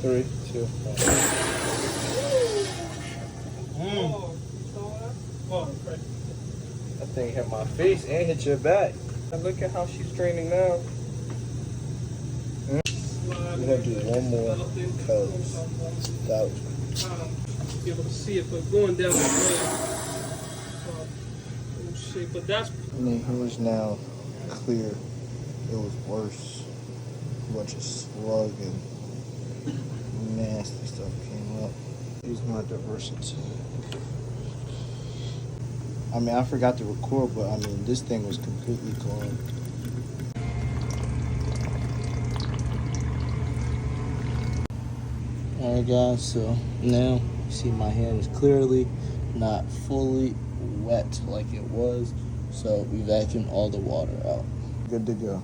3, 2, 1. That thing hit my face and hit your back. And look at how she's draining now. We're gonna do one more because that was be able to see it, but going down the road. But that's. And then here's now clear. It was worse. A bunch of slug and nasty stuff came up. Here's my diversity. I mean, I forgot to record, but I mean, this thing was completely gone. Alright guys, so now you see my hand is clearly not fully wet like it was, so we vacuumed all the water out. Good to go.